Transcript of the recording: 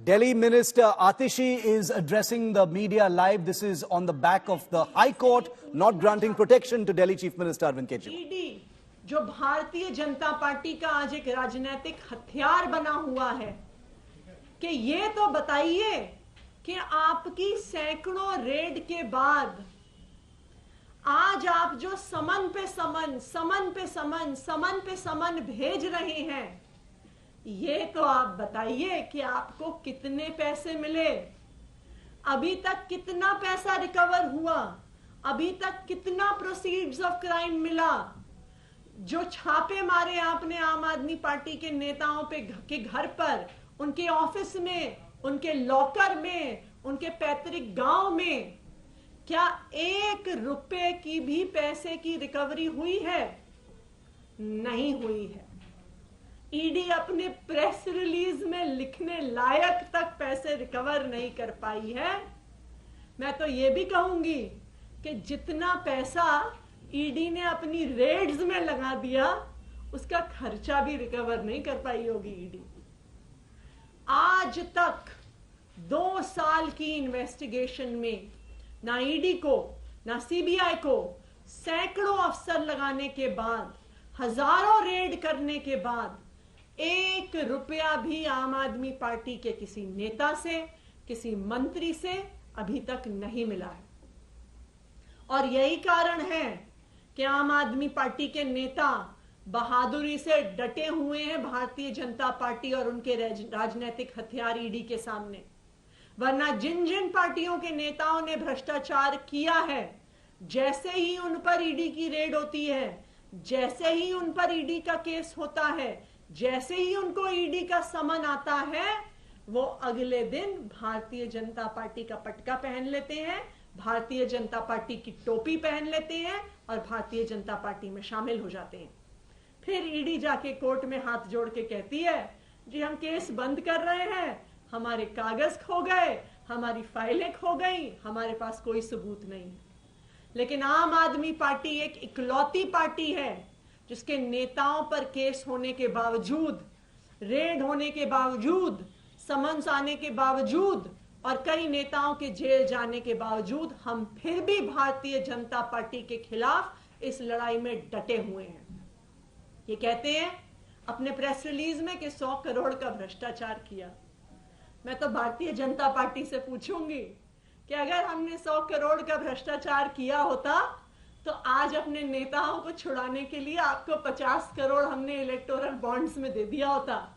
Delhi Minister Atishi is addressing the media live. This is on the back of the High Court not granting protection to Delhi Chief Minister Arvind Kejriwal. ED जो Bharatiya Janata party का आज एक राजनीतिक हथियार बना हुआ है कि ये तो बताइए कि आपकी सैकड़ों रेड के बाद आज आप जो समन पे समन भेज रहे हैं, ये तो आप बताइए कि आपको कितने पैसे मिले, अभी तक कितना पैसा रिकवर हुआ, अभी तक कितना प्रोसीड्स ऑफ क्राइम मिला। जो छापे मारे आपने आम आदमी पार्टी के नेताओं के घर पर, उनके ऑफिस में, उनके लॉकर में, उनके पैतृक गांव में, क्या 1 रुपए की भी पैसे की रिकवरी हुई है? नहीं हुई है। ईडी अपने प्रेस रिलीज में लिखने लायक तक पैसे रिकवर नहीं कर पाई है। मैं तो ये भी कहूंगी कि जितना पैसा ईडी ने अपनी रेड्स में लगा दिया, उसका खर्चा भी रिकवर नहीं कर पाई होगी ईडी। आज तक 2 साल की इन्वेस्टिगेशन में ना ईडी को ना सीबीआई को, सैकड़ों अफसर लगाने के बाद, हजारों रेड करने के बाद 1 रुपया भी आम आदमी पार्टी के किसी नेता से, किसी मंत्री से अभी तक नहीं मिला है। और यही कारण है कि आम आदमी पार्टी के नेता बहादुरी से डटे हुए हैं भारतीय जनता पार्टी और उनके राजनीतिक हथियार ईडी के सामने। वरना जिन जिन पार्टियों के नेताओं ने भ्रष्टाचार किया है, जैसे ही उन पर ईडी की रेड होती है, जैसे ही उन पर ईडी का केस होता है, जैसे ही उनको ईडी का समन आता है, वो अगले दिन भारतीय जनता पार्टी का पटका पहन लेते हैं, भारतीय जनता पार्टी की टोपी पहन लेते हैं और भारतीय जनता पार्टी में शामिल हो जाते हैं। फिर ईडी जाके कोर्ट में हाथ जोड़ के कहती है, जी हम केस बंद कर रहे हैं, हमारे कागज खो गए, हमारी फाइलें खो गई, हमारे पास कोई सबूत नहीं। लेकिन आम आदमी पार्टी एक इकलौती पार्टी है जिसके नेताओं पर केस होने के बावजूद, रेड होने के बावजूद, समन्स आने के बावजूद और कई नेताओं के जेल जाने के बावजूद हम फिर भी भारतीय जनता पार्टी के खिलाफ इस लड़ाई में डटे हुए हैं। ये कहते हैं अपने प्रेस रिलीज में कि 100 करोड़ का भ्रष्टाचार किया। मैं तो भारतीय जनता पार्टी से पूछूंगी कि अगर हमने 100 करोड़ का भ्रष्टाचार किया होता तो आज अपने नेताओं को छुड़ाने के लिए आपको 50 करोड़ हमने इलेक्टोरल बॉन्ड्स में दे दिया होता।